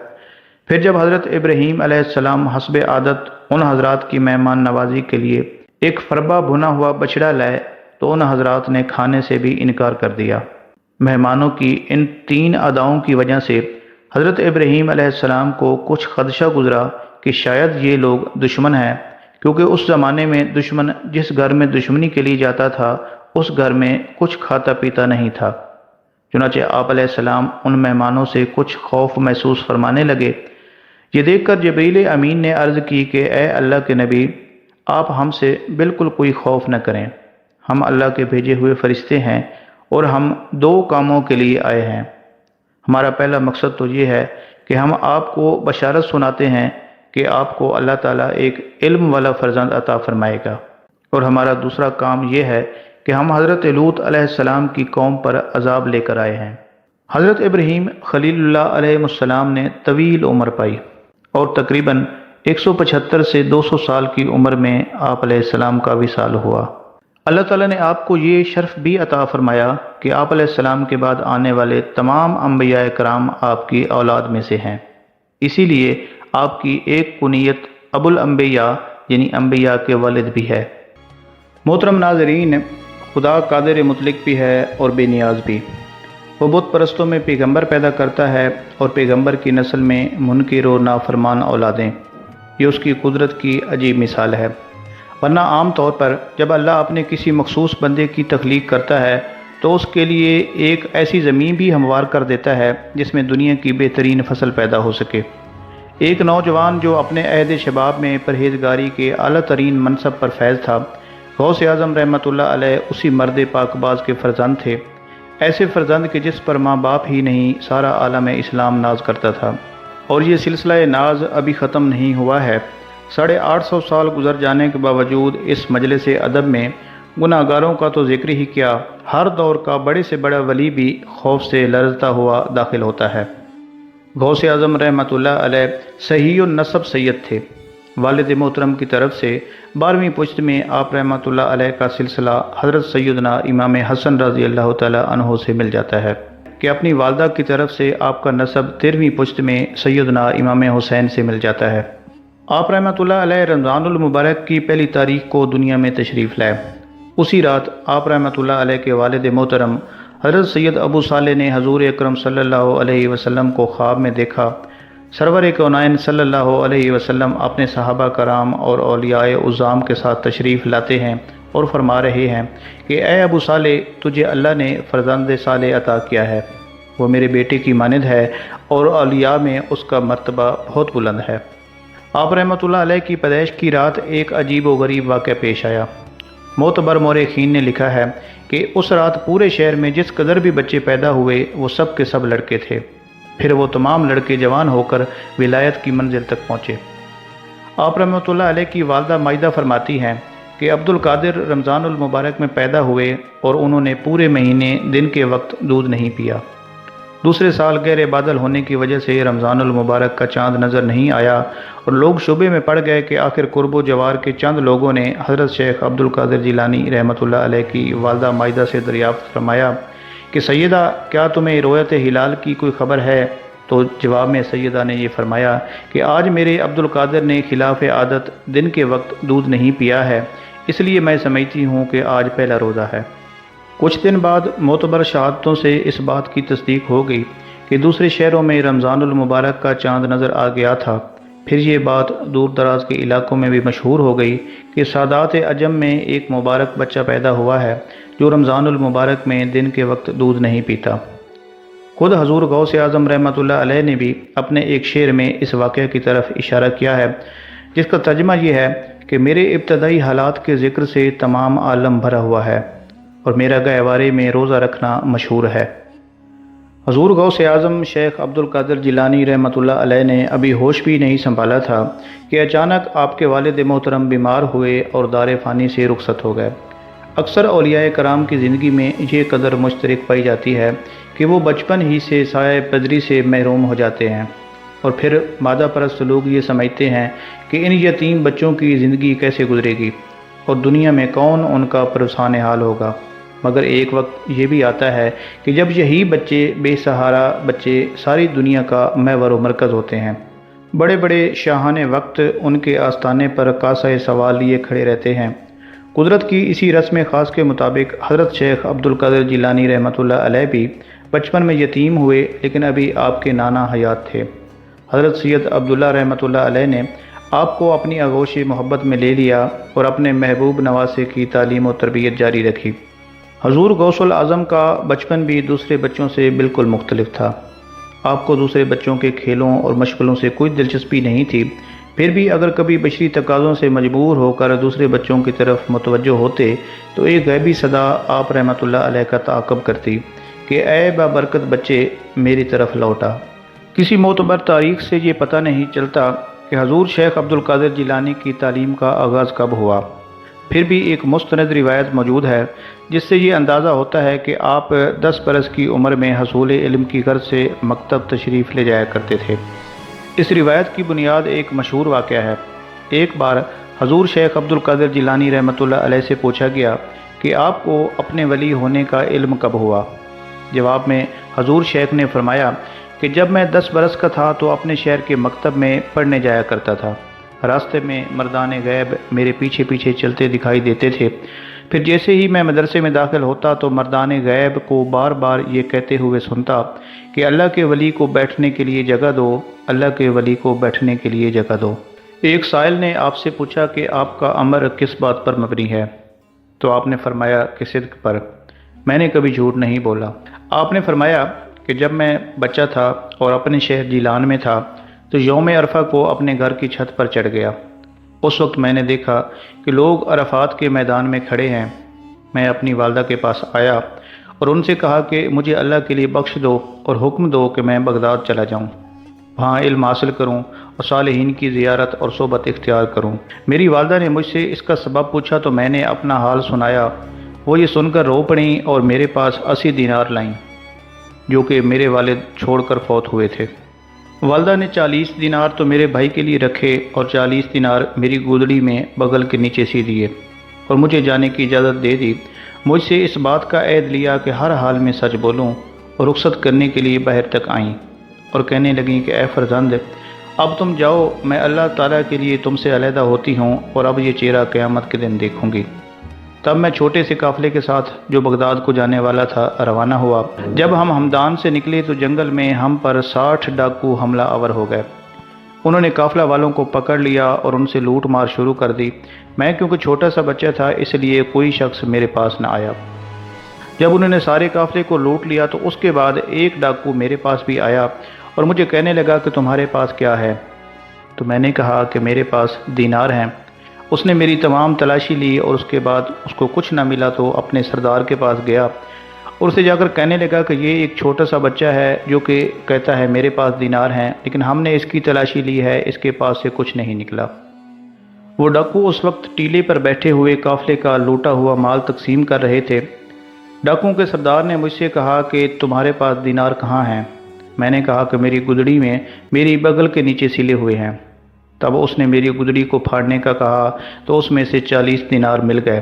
پھر جب حضرت ابراہیم علیہ السلام حسب عادت ان حضرات کی مہمان نوازی کے لیے ایک فربا بھنا ہوا بچڑا لائے تو ان حضرات نے کھانے سے بھی انکار کر دیا۔ مہمانوں کی ان 3 اداؤں کی وجہ سے حضرت ابراہیم علیہ السلام کو کچھ خدشہ گزرا کہ شاید یہ لوگ دشمن ہیں، کیونکہ اس زمانے میں دشمن جس گھر میں دشمنی کے لیے جاتا تھا اس گھر میں کچھ کھاتا پیتا نہیں تھا۔ چنانچہ آپ علیہ السلام ان مہمانوں سے کچھ خوف محسوس فرمانے لگے۔ یہ دیکھ کر جبریل امین نے عرض کی کہ اے اللہ کے نبی، آپ ہم سے بالکل کوئی خوف نہ کریں، ہم اللہ کے بھیجے ہوئے فرشتے ہیں اور ہم 2 کاموں کے لیے آئے ہیں۔ ہمارا پہلا مقصد تو یہ ہے کہ ہم آپ کو بشارت سناتے ہیں کہ آپ کو اللہ تعالیٰ ایک علم والا فرزند عطا فرمائے گا، اور ہمارا دوسرا کام یہ ہے کہ ہم حضرت لوط علیہ السلام کی قوم پر عذاب لے کر آئے ہیں۔ حضرت ابراہیم خلیل اللہ علیہ السلام نے طویل عمر پائی اور تقریباً 175 سے 200 سال کی عمر میں آپ علیہ السلام کا وصال ہوا۔ اللہ تعالیٰ نے آپ کو یہ شرف بھی عطا فرمایا کہ آپ علیہ السلام کے بعد آنے والے تمام انبیاء کرام آپ کی اولاد میں سے ہیں۔ اسی لیے آپ کی ایک کنیت ابو الانبیاء یعنی انبیاء کے والد بھی ہے۔ محترم ناظرین، خدا قادر مطلق بھی ہے اور بے نیاز بھی۔ وہ بت پرستوں میں پیغمبر پیدا کرتا ہے اور پیغمبر کی نسل میں منکر و نافرمان اولادیں۔ یہ اس کی قدرت کی عجیب مثال ہے، ورنہ عام طور پر جب اللہ اپنے کسی مخصوص بندے کی تخلیق کرتا ہے تو اس کے لیے ایک ایسی زمین بھی ہموار کر دیتا ہے جس میں دنیا کی بہترین فصل پیدا ہو سکے۔ ایک نوجوان جو اپنے عہد شباب میں پرہیزگاری کے اعلیٰ ترین منصب پر فیض تھا، غوث اعظم رحمۃ اللہ علیہ اسی مرد پاک باز کے فرزند تھے، ایسے فرزند کے جس پر ماں باپ ہی نہیں سارا عالم اسلام ناز کرتا تھا، اور یہ سلسلہ ناز ابھی ختم نہیں ہوا ہے۔ 850 سال گزر جانے کے باوجود اس مجلس ادب میں گناہ گاروں کا تو ذکر ہی کیا، ہر دور کا بڑے سے بڑا ولی بھی خوف سے لرزتا ہوا داخل ہوتا ہے۔ غوث اعظم رحمۃ اللہ علیہ صحیح النسب سید تھے۔ والد محترم کی طرف سے 12ویں پشت میں آپ رحمۃ اللہ علیہ کا سلسلہ حضرت سیدنا امام حسن رضی اللہ تعالی عنہ سے مل جاتا ہے کہ اپنی والدہ کی طرف سے آپ کا نسب 13ویں پشت میں سیدنا امام حسین سے مل جاتا ہے۔ آپ رحمۃ اللہ علیہ رمضان المبارک کی پہلی تاریخ کو دنیا میں تشریف لائے۔ اسی رات آپ رحمۃ اللہ علیہ کے والد محترم حضرت سید ابو صالح نے حضور اکرم صلی اللہ علیہ وسلم کو خواب میں دیکھا۔ سرور کونین صلی اللہ علیہ وسلم اپنے صحابہ کرام اور اولیاء عظام کے ساتھ تشریف لاتے ہیں اور فرما رہے ہیں کہ اے ابو صالح، تجھے اللہ نے فرزند صالح عطا کیا ہے، وہ میرے بیٹے کی مانند ہے اور اولیاء میں اس کا مرتبہ بہت بلند ہے۔ آپ رحمۃ اللہ علیہ کی پیدائش کی رات ایک عجیب و غریب واقعہ پیش آیا۔ معتبر مورخین نے لکھا ہے کہ اس رات پورے شہر میں جس قدر بھی بچے پیدا ہوئے وہ سب کے سب لڑکے تھے۔ پھر وہ تمام لڑکے جوان ہو کر ولایت کی منزل تک پہنچے۔ آپ رحمۃ اللہ علیہ کی والدہ مائدہ فرماتی ہیں کہ عبد القادر رمضان المبارک میں پیدا ہوئے اور انہوں نے پورے مہینے دن کے وقت دودھ نہیں پیا۔ دوسرے سال گہرے بادل ہونے کی وجہ سے رمضان المبارک کا چاند نظر نہیں آیا اور لوگ شبے میں پڑ گئے کہ آخر قرب و جوار کے چند لوگوں نے حضرت شیخ عبد القادر جیلانی رحمۃ اللہ علیہ کی والدہ مائدہ سے دریافت فرمایا کہ سیدہ کیا تمہیں رؤیت ہلال کی کوئی خبر ہے؟ تو جواب میں سیدہ نے یہ فرمایا کہ آج میرے عبد القادر نے خلاف عادت دن کے وقت دودھ نہیں پیا ہے، اس لیے میں سمجھتی ہوں کہ آج پہلا روزہ ہے۔ کچھ دن بعد معتبر شہادتوں سے اس بات کی تصدیق ہو گئی کہ دوسرے شہروں میں رمضان المبارک کا چاند نظر آ گیا تھا۔ پھر یہ بات دور دراز کے علاقوں میں بھی مشہور ہو گئی کہ سادات عجم میں ایک مبارک بچہ پیدا ہوا ہے جو رمضان المبارک میں دن کے وقت دودھ نہیں پیتا۔ خود حضور غوث اعظم رحمۃ اللہ علیہ نے بھی اپنے ایک شعر میں اس واقعہ کی طرف اشارہ کیا ہے، جس کا ترجمہ یہ ہے کہ میرے ابتدائی حالات کے ذکر سے تمام عالم بھرا ہوا ہے اور میرا گہوارے میں روزہ رکھنا مشہور ہے۔ حضور غوث اعظم شیخ عبد القادر جیلانی رحمۃ اللہ علیہ نے ابھی ہوش بھی نہیں سنبھالا تھا کہ اچانک آپ کے والد محترم بیمار ہوئے اور دار فانی سے رخصت ہو گئے۔ اکثر اولیاء کرام کی زندگی میں یہ قدر مشترک پائی جاتی ہے کہ وہ بچپن ہی سے سایہ پذیری سے محروم ہو جاتے ہیں اور پھر مادہ پرست لوگ یہ سمجھتے ہیں کہ ان یتیم بچوں کی زندگی کیسے گزرے گی اور دنیا میں کون ان کا پرسان حال ہوگا، مگر ایک وقت یہ بھی آتا ہے کہ جب یہی بچے بے سہارا بچے ساری دنیا کا محور و مرکز ہوتے ہیں۔ بڑے بڑے شاہان وقت ان کے آستانے پر کاسہ سوال لیے کھڑے رہتے ہیں۔ قدرت کی اسی رسم خاص کے مطابق حضرت شیخ عبد القادر جیلانی رحمۃ اللہ علیہ بھی بچپن میں یتیم ہوئے، لیکن ابھی آپ کے نانا حیات تھے۔ حضرت سید عبداللہ رحمۃ اللہ علیہ نے آپ کو اپنی آغوش محبت میں لے لیا اور اپنے محبوب نواسے کی تعلیم و تربیت جاری رکھی۔ حضور غوث الاعظم کا بچپن بھی دوسرے بچوں سے بالکل مختلف تھا۔ آپ کو دوسرے بچوں کے کھیلوں اور مشغلوں سے کوئی دلچسپی نہیں تھی، پھر بھی اگر کبھی بشری تقاضوں سے مجبور ہو کر دوسرے بچوں کی طرف متوجہ ہوتے تو ایک غیبی صدا آپ رحمۃ اللہ علیہ کا تعاقب کرتی کہ اے بابرکت بچے میری طرف لوٹا۔ کسی معتبر تاریخ سے یہ پتہ نہیں چلتا کہ حضور شیخ عبد القادر جیلانی کی تعلیم کا آغاز کب ہوا، پھر بھی ایک مستند روایت موجود ہے جس سے یہ اندازہ ہوتا ہے کہ آپ 10 برس کی عمر میں حصول علم کی غرض سے مکتب تشریف لے جایا کرتے تھے۔ اس روایت کی بنیاد ایک مشہور واقعہ ہے۔ ایک بار حضور شیخ عبد القادر جیلانی رحمۃ اللہ علیہ سے پوچھا گیا کہ آپ کو اپنے ولی ہونے کا علم کب ہوا؟ جواب میں حضور شیخ نے فرمایا کہ جب میں 10 برس کا تھا تو اپنے شہر کے مکتب میں پڑھنے جایا کرتا تھا۔ راستے میں مردان غیب میرے پیچھے پیچھے چلتے دکھائی دیتے تھے، پھر جیسے ہی میں مدرسے میں داخل ہوتا تو مردان غیب کو بار بار یہ کہتے ہوئے سنتا کہ اللہ کے ولی کو بیٹھنے کے لیے جگہ دو، اللہ کے ولی کو بیٹھنے کے لیے جگہ دو۔ ایک سائل نے آپ سے پوچھا کہ آپ کا امر کس بات پر مبنی ہے؟ تو آپ نے فرمایا کہ صدق پر۔ میں نے کبھی جھوٹ نہیں بولا۔ آپ نے فرمایا کہ جب میں بچہ تھا اور اپنے شہر جیلان میں تھا تو یوم عرفہ کو اپنے گھر کی چھت پر چڑھ گیا۔ اس وقت میں نے دیکھا کہ لوگ عرفات کے میدان میں کھڑے ہیں۔ میں اپنی والدہ کے پاس آیا اور ان سے کہا کہ مجھے اللہ کے لیے بخش دو اور حکم دو کہ میں بغداد چلا جاؤں، وہاں علم حاصل کروں اور صالحین کی زیارت اور صحبت اختیار کروں۔ میری والدہ نے مجھ سے اس کا سبب پوچھا تو میں نے اپنا حال سنایا۔ وہ یہ سن کر رو پڑیں اور میرے پاس 80 دینار لائیں جو کہ میرے والد چھوڑ کر فوت ہوئے تھے۔ والدہ نے 40 دینار تو میرے بھائی کے لیے رکھے اور 40 دینار میری گودڑی میں بغل کے نیچے سی دیے اور مجھے جانے کی اجازت دے دی۔ مجھ سے اس بات کا عہد لیا کہ ہر حال میں سچ بولوں اور رخصت کرنے کے لیے باہر تک آئیں اور کہنے لگیں کہ اے فرزند اب تم جاؤ، میں اللہ تعالیٰ کے لیے تم سے علیحدہ ہوتی ہوں اور اب یہ چہرہ قیامت کے دن دیکھوں گی۔ تب میں چھوٹے سے قافلے کے ساتھ جو بغداد کو جانے والا تھا روانہ ہوا۔ جب ہم ہمدان سے نکلے تو جنگل میں ہم پر 60 ڈاکو حملہ آور ہو گئے۔ انہوں نے قافلہ والوں کو پکڑ لیا اور ان سے لوٹ مار شروع کر دی۔ میں کیونکہ چھوٹا سا بچہ تھا اس لیے کوئی شخص میرے پاس نہ آیا۔ جب انہوں نے سارے قافلے کو لوٹ لیا تو اس کے بعد ایک ڈاکو میرے پاس بھی آیا اور مجھے کہنے لگا کہ تمہارے پاس کیا ہے؟ تو میں نے کہا کہ میرے پاس دینار ہیں۔ اس نے میری تمام تلاشی لی اور اس کے بعد اس کو کچھ نہ ملا تو اپنے سردار کے پاس گیا اور اسے جا کر کہنے لگا کہ یہ ایک چھوٹا سا بچہ ہے جو کہ کہتا ہے میرے پاس دینار ہیں، لیکن ہم نے اس کی تلاشی لی ہے، اس کے پاس سے کچھ نہیں نکلا۔ وہ ڈاکو اس وقت ٹیلے پر بیٹھے ہوئے قافلے کا لوٹا ہوا مال تقسیم کر رہے تھے۔ ڈاکوؤں کے سردار نے مجھ سے کہا کہ تمہارے پاس دینار کہاں ہیں؟ میں نے کہا کہ میری گدڑی میں میری بغل کے نیچے سلے ہوئے ہیں۔ تب اس نے میری گدڑی کو پھاڑنے کا کہا تو اس میں سے 40 دینار مل گئے۔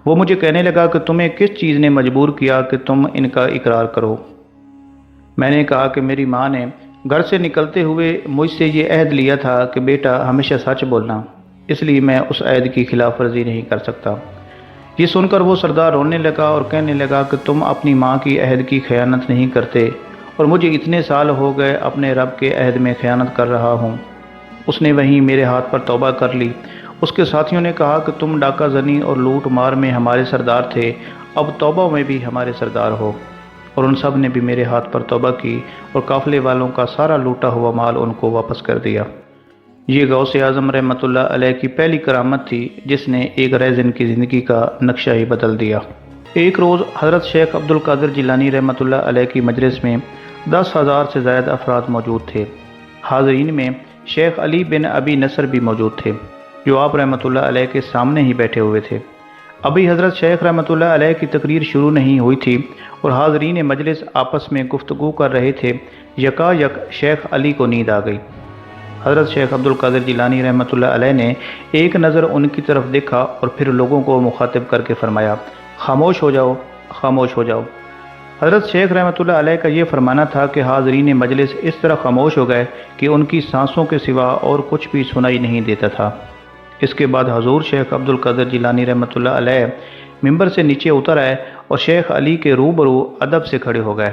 وہ مجھے کہنے لگا کہ تمہیں کس چیز نے مجبور کیا کہ تم ان کا اقرار کرو؟ میں نے کہا کہ میری ماں نے گھر سے نکلتے ہوئے مجھ سے یہ عہد لیا تھا کہ بیٹا ہمیشہ سچ بولنا، اس لیے میں اس عہد کی خلاف ورزی نہیں کر سکتا۔ یہ سن کر وہ سردار رونے لگا اور کہنے لگا کہ تم اپنی ماں کی عہد کی خیانت نہیں کرتے، اور مجھے اتنے سال ہو گئے اپنے رب کے عہد میں خیانت کر رہا ہوں۔ اس نے وہیں میرے ہاتھ پر توبہ کر لی۔ اس کے ساتھیوں نے کہا کہ تم ڈاکہ زنی اور لوٹ مار میں ہمارے سردار تھے، اب توبہ میں بھی ہمارے سردار ہو۔ اور ان سب نے بھی میرے ہاتھ پر توبہ کی اور قافلے والوں کا سارا لوٹا ہوا مال ان کو واپس کر دیا۔ یہ غوث اعظم رحمۃ اللہ علیہ کی پہلی کرامت تھی جس نے ایک ریزن کی زندگی کا نقشہ ہی بدل دیا۔ ایک روز حضرت شیخ عبد القادر جیلانی رحمۃ اللہ علیہ کی مجلس میں 10,000 سے زائد افراد موجود تھے۔ حاضرین میں شیخ علی بن ابی نصر بھی موجود تھے جو آپ رحمۃ اللہ علیہ کے سامنے ہی بیٹھے ہوئے تھے۔ ابھی حضرت شیخ رحمۃ اللہ علیہ کی تقریر شروع نہیں ہوئی تھی اور حاضرین مجلس آپس میں گفتگو کر رہے تھے، یکا یک شیخ علی کو نیند آ گئی۔ حضرت شیخ عبد القادر جیلانی رحمۃ اللہ علیہ نے ایک نظر ان کی طرف دیکھا اور پھر لوگوں کو مخاطب کر کے فرمایا، خاموش ہو جاؤ، خاموش ہو جاؤ۔ حضرت شیخ رحمۃ اللہ علیہ کا یہ فرمانا تھا کہ حاضرین مجلس اس طرح خاموش ہو گئے کہ ان کی سانسوں کے سوا اور کچھ بھی سنائی نہیں دیتا تھا۔ اس کے بعد حضور شیخ عبد القادر جیلانی رحمۃ اللہ علیہ ممبر سے نیچے اتر آئے اور شیخ علی کے روبرو ادب سے کھڑے ہو گئے۔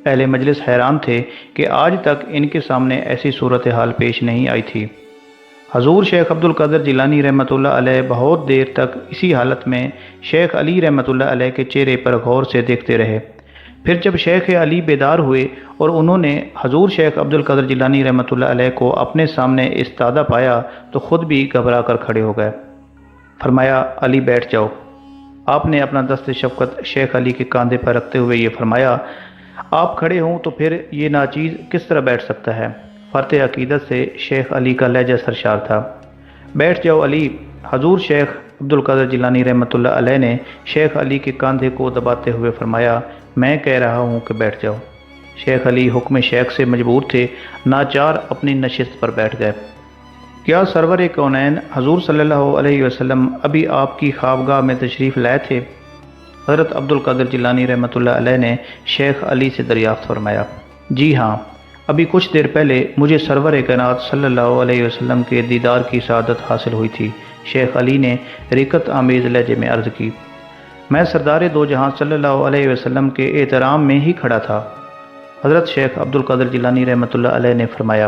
اہل مجلس حیران تھے کہ آج تک ان کے سامنے ایسی صورتحال پیش نہیں آئی تھی۔ حضور شیخ عبد القادر جیلانی رحمۃ اللہ علیہ بہت دیر تک اسی حالت میں شیخ علی رحمۃ اللہ علیہ کے چہرے پر غور سے دیکھتے رہے۔ پھر جب شیخ علی بیدار ہوئے اور انہوں نے حضور شیخ عبد القادر جیلانی رحمۃ اللہ علیہ کو اپنے سامنے استادہ پایا تو خود بھی گھبرا کر کھڑے ہو گئے۔ فرمایا، علی بیٹھ جاؤ۔ آپ نے اپنا دست شفقت شیخ علی کے کاندھے پر رکھتے ہوئے یہ فرمایا، آپ کھڑے ہوں تو پھر یہ ناچیز کس طرح بیٹھ سکتا ہے؟ فرط عقیدت سے شیخ علی کا لہجہ سرشار تھا۔ بیٹھ جاؤ علی۔ حضور شیخ عبد القادر جیلانی رحمۃ اللہ علیہ نے شیخ علی کے کاندھے کو دباتے ہوئے فرمایا، میں کہہ رہا ہوں کہ بیٹھ جاؤ۔ شیخ علی حکم شیخ سے مجبور تھے، ناچار اپنی نشست پر بیٹھ گئے۔ کیا سرور کونین حضور صلی اللہ علیہ وسلم ابھی آپ کی خوابگاہ میں تشریف لائے تھے؟ حضرت عبد القادر جیلانی رحمۃ اللہ علیہ نے شیخ علی سے دریافت فرمایا، جی ہاں، ابھی کچھ دیر پہلے مجھے سرور کائنات صلی اللہ علیہ وسلم کے دیدار کی سعادت حاصل ہوئی تھی۔ شیخ علی نے رقت آمیز لہجے میں عرض کی، میں سردار دو جہاں صلی اللہ علیہ وسلم کے احترام میں ہی کھڑا تھا۔ حضرت شیخ عبد القادر جیلانی رحمۃ اللہ علیہ نے فرمایا،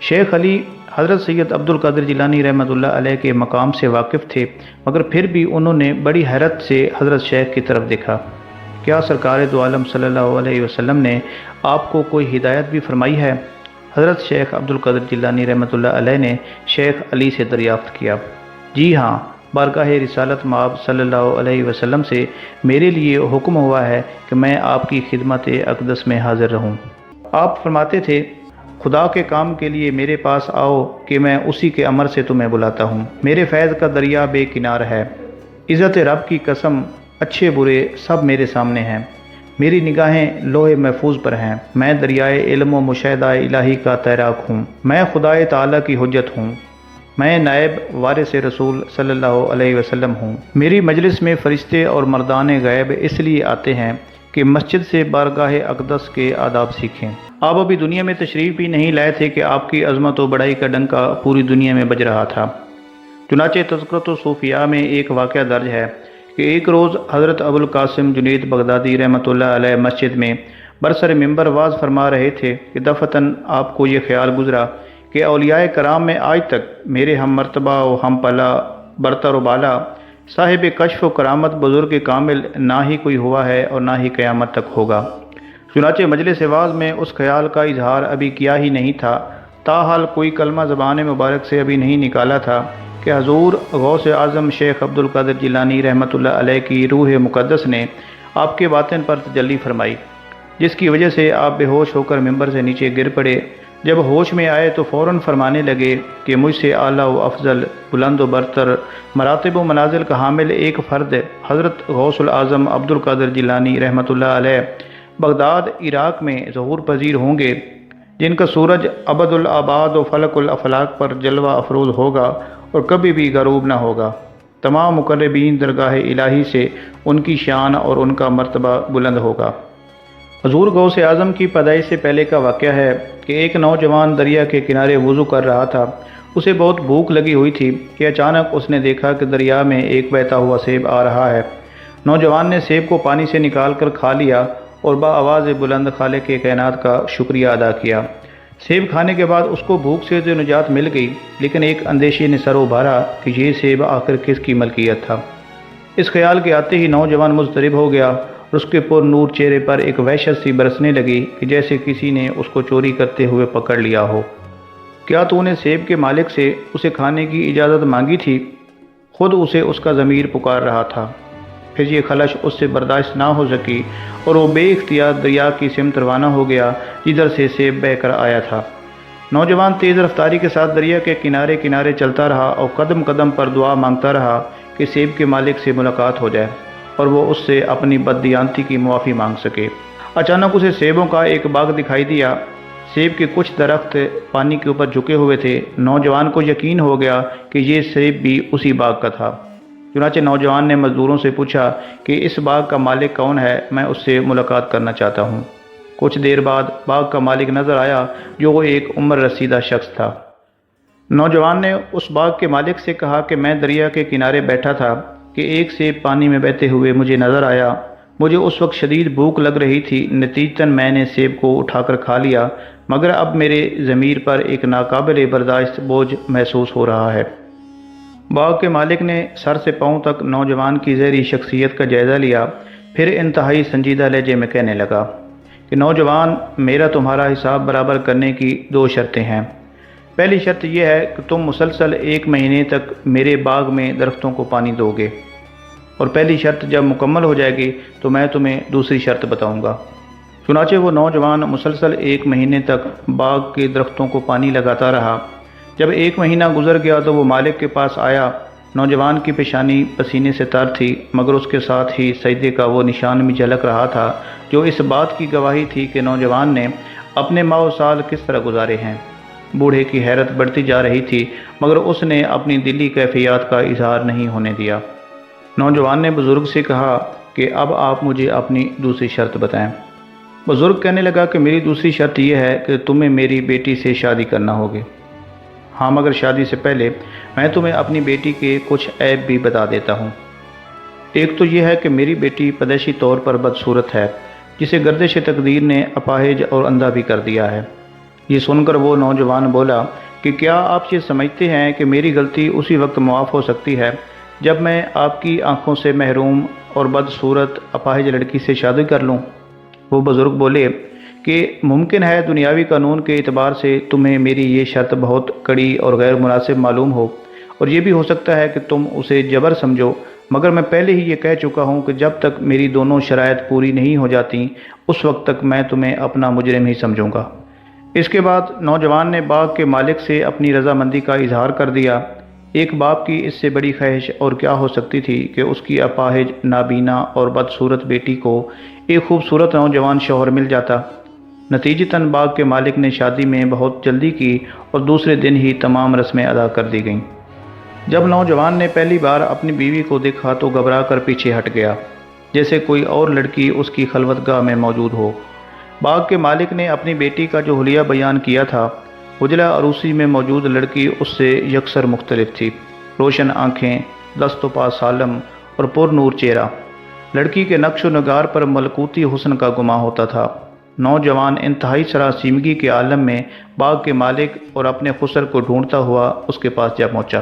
شیخ علی حضرت سید عبد القادر جیلانی رحمۃ اللہ علیہ کے مقام سے واقف تھے، مگر پھر بھی انہوں نے بڑی حیرت سے حضرت شیخ کی طرف دیکھا۔ کیا سرکار دو عالم صلی اللہ علیہ وسلم نے آپ کو کوئی ہدایت بھی فرمائی ہے؟ حضرت شیخ عبد القادر جیلانی رحمۃ اللہ علیہ نے شیخ علی سے دریافت کیا، جی ہاں، بارگاہ رسالت مآب صلی اللہ علیہ وسلم سے میرے لیے حکم ہوا ہے کہ میں آپ کی خدمت اقدس میں حاضر رہوں۔ آپ فرماتے تھے، خدا کے کام کے لیے میرے پاس آؤ کہ میں اسی کے امر سے تمہیں بلاتا ہوں۔ میرے فیض کا دریا بے کنار ہے، عزت رب کی قسم اچھے برے سب میرے سامنے ہیں، میری نگاہیں لوح محفوظ پر ہیں، میں دریائے علم و مشاہدہ الہی کا تیراک ہوں، میں خدائے تعالیٰ کی حجت ہوں، میں نائب وارث رسول صلی اللہ علیہ وسلم ہوں۔ میری مجلس میں فرشتے اور مردان غیب اس لیے آتے ہیں کہ مسجد سے بارگاہ اقدس کے آداب سیکھیں۔ آپ ابھی دنیا میں تشریف بھی نہیں لائے تھے کہ آپ کی عظمت و بڑائی کا ڈنکا پوری دنیا میں بج رہا تھا۔ چنانچہ تذکرۃ الصوفیاء میں ایک واقعہ درج ہے کہ ایک روز حضرت ابو القاسم جنید بغدادی رحمۃ اللہ علیہ مسجد میں برسر ممبر واز فرما رہے تھے کہ دفعتاً آپ کو یہ خیال گزرا کہ اولیاء کرام میں آج تک میرے ہم مرتبہ و ہم پلا برتر و بالا صاحب کشف و کرامت بزرگ کامل نہ ہی کوئی ہوا ہے اور نہ ہی قیامت تک ہوگا۔ چنانچہ مجلس واز میں اس خیال کا اظہار ابھی کیا ہی نہیں تھا، تاحال کوئی کلمہ زبان مبارک سے ابھی نہیں نکالا تھا کہ حضور غوث اعظم شیخ عبد القادر جیلانی رحمۃ اللہ علیہ کی روح مقدس نے آپ کے باطن پر تجلی فرمائی، جس کی وجہ سے آپ بے ہوش ہو کر ممبر سے نیچے گر پڑے جب ہوش میں آئے تو فوراً فرمانے لگے کہ مجھ سے اعلیٰ و افضل، بلند و برتر مراتب و منازل کا حامل ایک فرد حضرت غوث العظم عبد القادر جیلانی رحمۃ اللہ علیہ بغداد عراق میں ظہور پذیر ہوں گے، جن کا سورج ابد الآباد و فلک الافلاق پر جلوہ افروز ہوگا اور کبھی بھی غروب نہ ہوگا۔ تمام مقربین درگاہ الہی سے ان کی شان اور ان کا مرتبہ بلند ہوگا۔ حضور غوث اعظم کی پیدائش سے پہلے کا واقعہ ہے کہ ایک نوجوان دریا کے کنارے وضو کر رہا تھا۔ اسے بہت بھوک لگی ہوئی تھی کہ اچانک اس نے دیکھا کہ دریا میں ایک بہتا ہوا سیب آ رہا ہے۔ نوجوان نے سیب کو پانی سے نکال کر کھا لیا اور بآواز بلند خالق کائنات کا شکریہ ادا کیا۔ سیب کھانے کے بعد اس کو بھوک سے تو نجات مل گئی، لیکن ایک اندیشے نے سر ابھارا کہ یہ سیب آخر کس کی ملکیت تھا۔ اس خیال کے آتے ہی نوجوان مضطرب ہو گیا اور اس کے پر نور چہرے پر ایک وحشت سی برسنے لگی کہ جیسے کسی نے اس کو چوری کرتے ہوئے پکڑ لیا ہو۔ کیا تو نے سیب کے مالک سے اسے کھانے کی اجازت مانگی تھی؟ خود اسے اس کا ضمیر پکار رہا تھا۔ پھر یہ خلش اس سے برداشت نہ ہو سکی اور وہ بے اختیار دریا کی سمت روانہ ہو گیا جدھر سے سیب بہہ کر آیا تھا۔ نوجوان تیز رفتاری کے ساتھ دریا کے کنارے کنارے چلتا رہا اور قدم قدم پر دعا مانگتا رہا کہ سیب کے مالک سے ملاقات ہو جائے اور وہ اس سے اپنی بددیانتی کی معافی مانگ سکے۔ اچانک اسے سیبوں کا ایک باغ دکھائی دیا۔ سیب کے کچھ درخت پانی کے اوپر جھکے ہوئے تھے۔ نوجوان کو یقین ہو گیا کہ یہ سیب بھی اسی باغ کا تھا۔ چنانچہ نوجوان نے مزدوروں سے پوچھا کہ اس باغ کا مالک کون ہے، میں اس سے ملاقات کرنا چاہتا ہوں۔ کچھ دیر بعد باغ کا مالک نظر آیا، جو وہ ایک عمر رسیدہ شخص تھا۔ نوجوان نے اس باغ کے مالک سے کہا کہ میں دریا کے کنارے بیٹھا تھا کہ ایک سیب پانی میں بہتے ہوئے مجھے نظر آیا۔ مجھے اس وقت شدید بھوک لگ رہی تھی، نتیجتاً میں نے سیب کو اٹھا کر کھا لیا، مگر اب میرے ضمیر پر ایک ناقابل برداشت بوجھ محسوس ہو رہا ہے۔ باغ کے مالک نے سر سے پاؤں تک نوجوان کی ظاہری شخصیت کا جائزہ لیا، پھر انتہائی سنجیدہ لہجے میں کہنے لگا کہ نوجوان، میرا تمہارا حساب برابر کرنے کی 2 شرطیں ہیں۔ پہلی شرط یہ ہے کہ تم مسلسل 1 مہینے تک میرے باغ میں درختوں کو پانی دو گے، اور پہلی شرط جب مکمل ہو جائے گی تو میں تمہیں دوسری شرط بتاؤں گا۔ چنانچہ وہ نوجوان مسلسل 1 مہینے تک باغ کے درختوں کو پانی لگاتا رہا۔ جب 1 مہینہ گزر گیا تو وہ مالک کے پاس آیا۔ نوجوان کی پیشانی پسینے سے تر تھی، مگر اس کے ساتھ ہی سجدے کا وہ نشان بھی جھلک رہا تھا جو اس بات کی گواہی تھی کہ نوجوان نے اپنے ماہ و سال کس طرح گزارے ہیں۔ بوڑھے کی حیرت بڑھتی جا رہی تھی، مگر اس نے اپنی دلی کیفیات کا اظہار نہیں ہونے دیا۔ نوجوان نے بزرگ سے کہا کہ اب آپ مجھے اپنی دوسری شرط بتائیں۔ بزرگ کہنے لگا کہ میری دوسری شرط یہ ہے کہ تمہیں میری بیٹی سے شادی کرنا ہوگی۔ ہاں، مگر شادی سے پہلے میں تمہیں اپنی بیٹی کے کچھ عیب بھی بتا دیتا ہوں۔ ایک تو یہ ہے کہ میری بیٹی پیدائشی طور پر بدصورت ہے، جسے گردش تقدیر نے اپاہج اور اندھا بھی کر دیا ہے۔ یہ سن کر وہ نوجوان بولا کہ کیا آپ یہ سمجھتے ہیں کہ میری غلطی اسی وقت معاف ہو سکتی ہے جب میں آپ کی آنکھوں سے محروم اور بدصورت اپاہج لڑکی سے شادی کر لوں؟ وہ بزرگ بولے کہ ممکن ہے دنیاوی قانون کے اعتبار سے تمہیں میری یہ شرط بہت کڑی اور غیر مناسب معلوم ہو، اور یہ بھی ہو سکتا ہے کہ تم اسے جبر سمجھو، مگر میں پہلے ہی یہ کہہ چکا ہوں کہ جب تک میری دونوں شرائط پوری نہیں ہو جاتی اس وقت تک میں تمہیں اپنا مجرم ہی سمجھوں گا۔ اس کے بعد نوجوان نے باغ کے مالک سے اپنی رضامندی کا اظہار کر دیا۔ ایک باپ کی اس سے بڑی خواہش اور کیا ہو سکتی تھی کہ اس کی اپاہج، نابینا اور بدصورت بیٹی کو ایک خوبصورت نوجوان شوہر مل جاتا۔ نتیجتاً باغ کے مالک نے شادی میں بہت جلدی کی اور دوسرے دن ہی تمام رسمیں ادا کر دی گئیں۔ جب نوجوان نے پہلی بار اپنی بیوی کو دیکھا تو گھبرا کر پیچھے ہٹ گیا، جیسے کوئی اور لڑکی اس کی خلوت گاہ میں موجود ہو۔ باغ کے مالک نے اپنی بیٹی کا جو حلیہ بیان کیا تھا، اجلا عروسی میں موجود لڑکی اس سے یکسر مختلف تھی۔ روشن آنکھیں، دست و پا سالم اور پر نور چہرہ، لڑکی کے نقش و نگار پر ملکوتی حسن کا گماں ہوتا تھا۔ نوجوان انتہائی سراسیمگی کے عالم میں باغ کے مالک اور اپنے خسر کو ڈھونڈتا ہوا اس کے پاس جا پہنچا۔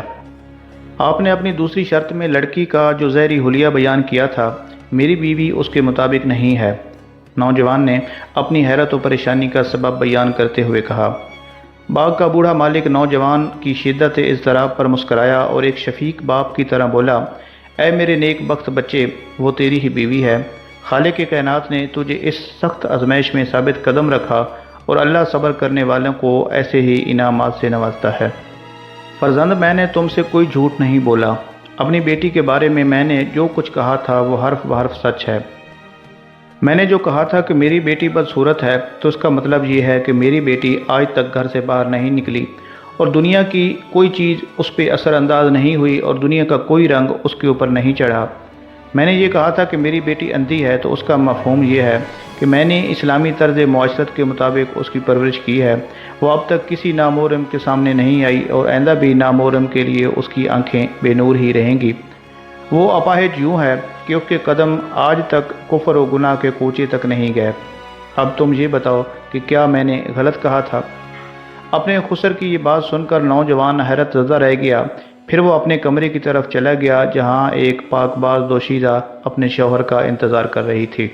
آپ نے اپنی دوسری شرط میں لڑکی کا جو ظاہری حلیہ بیان کیا تھا، میری بیوی اس کے مطابق نہیں ہے۔ نوجوان نے اپنی حیرت و پریشانی کا سبب بیان کرتے ہوئے کہا۔ باغ کا بوڑھا مالک نوجوان کی شدت اضطراب پر مسکرایا اور ایک شفیق باپ کی طرح بولا، اے میرے نیک بخت بچے، وہ تیری ہی بیوی ہے۔ خالق کائنات نے تجھے اس سخت آزمائش میں ثابت قدم رکھا اور اللہ صبر کرنے والوں کو ایسے ہی انعامات سے نوازتا ہے۔ فرزند، میں نے تم سے کوئی جھوٹ نہیں بولا۔ اپنی بیٹی کے بارے میں نے جو کچھ کہا تھا وہ حرف بحرف سچ ہے۔ میں نے جو کہا تھا کہ میری بیٹی بدصورت ہے تو اس کا مطلب یہ ہے کہ میری بیٹی آج تک گھر سے باہر نہیں نکلی اور دنیا کی کوئی چیز اس پہ اثر انداز نہیں ہوئی اور دنیا کا کوئی رنگ اس کے اوپر نہیں چڑھا۔ میں نے یہ کہا تھا کہ میری بیٹی اندھی ہے تو اس کا مفہوم یہ ہے کہ میں نے اسلامی طرز معاشرت کے مطابق اس کی پرورش کی ہے۔ وہ اب تک کسی نامحرم کے سامنے نہیں آئی اور آئندہ بھی نامحرم کے لیے اس کی آنکھیں بے نور ہی رہیں گی۔ وہ اپاہج یوں ہے کہ اس کے قدم آج تک کفر و گناہ کے کوچے تک نہیں گئے۔ اب تم یہ بتاؤ کہ کیا میں نے غلط کہا تھا؟ اپنے خسر کی یہ بات سن کر نوجوان حیرت زدہ رہ گیا۔ پھر وہ اپنے کمرے کی طرف چلا گیا جہاں ایک پاک باز دوشیزہ اپنے شوہر کا انتظار کر رہی تھی۔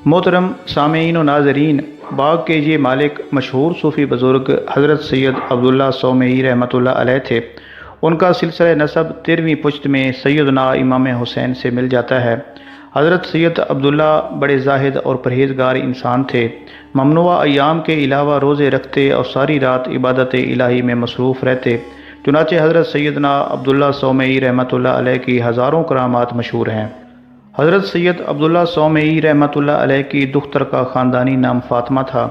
محترم سامعین و ناظرین، باغ کے یہ مالک مشہور صوفی بزرگ حضرت سید عبداللہ سومعی رحمۃ اللہ علیہ تھے۔ ان کا سلسلہ نسب 13ویں پشت میں سیدنا امام حسین سے مل جاتا ہے۔ حضرت سید عبداللہ بڑے زاہد اور پرہیزگار انسان تھے۔ ممنوعہ ایام کے علاوہ روزے رکھتے اور ساری رات عبادت الہی میں مصروف رہتے۔ چنانچہ حضرت سیدنا عبداللہ سومعی رحمۃ اللہ علیہ کی ہزاروں کرامات مشہور ہیں۔ حضرت سید عبداللہ سومعی رحمۃ اللہ علیہ کی دختر کا خاندانی نام فاطمہ تھا۔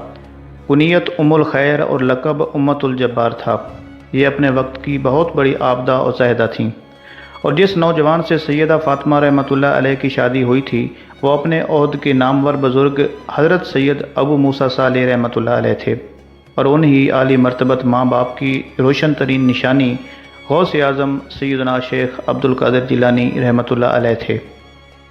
کنیت ام الخیر اور لقب امت الجبار تھا۔ یہ اپنے وقت کی بہت بڑی عابدہ اور زاہدہ تھیں، اور جس نوجوان سے سیدہ فاطمہ رحمۃ اللہ علیہ کی شادی ہوئی تھی وہ اپنے عہد کے نامور بزرگ حضرت سید ابو موسیٰ صالح رحمۃ اللہ علیہ تھے، اور انہی عالی مرتبت ماں باپ کی روشن ترین نشانی غوث اعظم سیدنا شیخ عبد القادر جیلانی رحمۃ اللہ علیہ تھے۔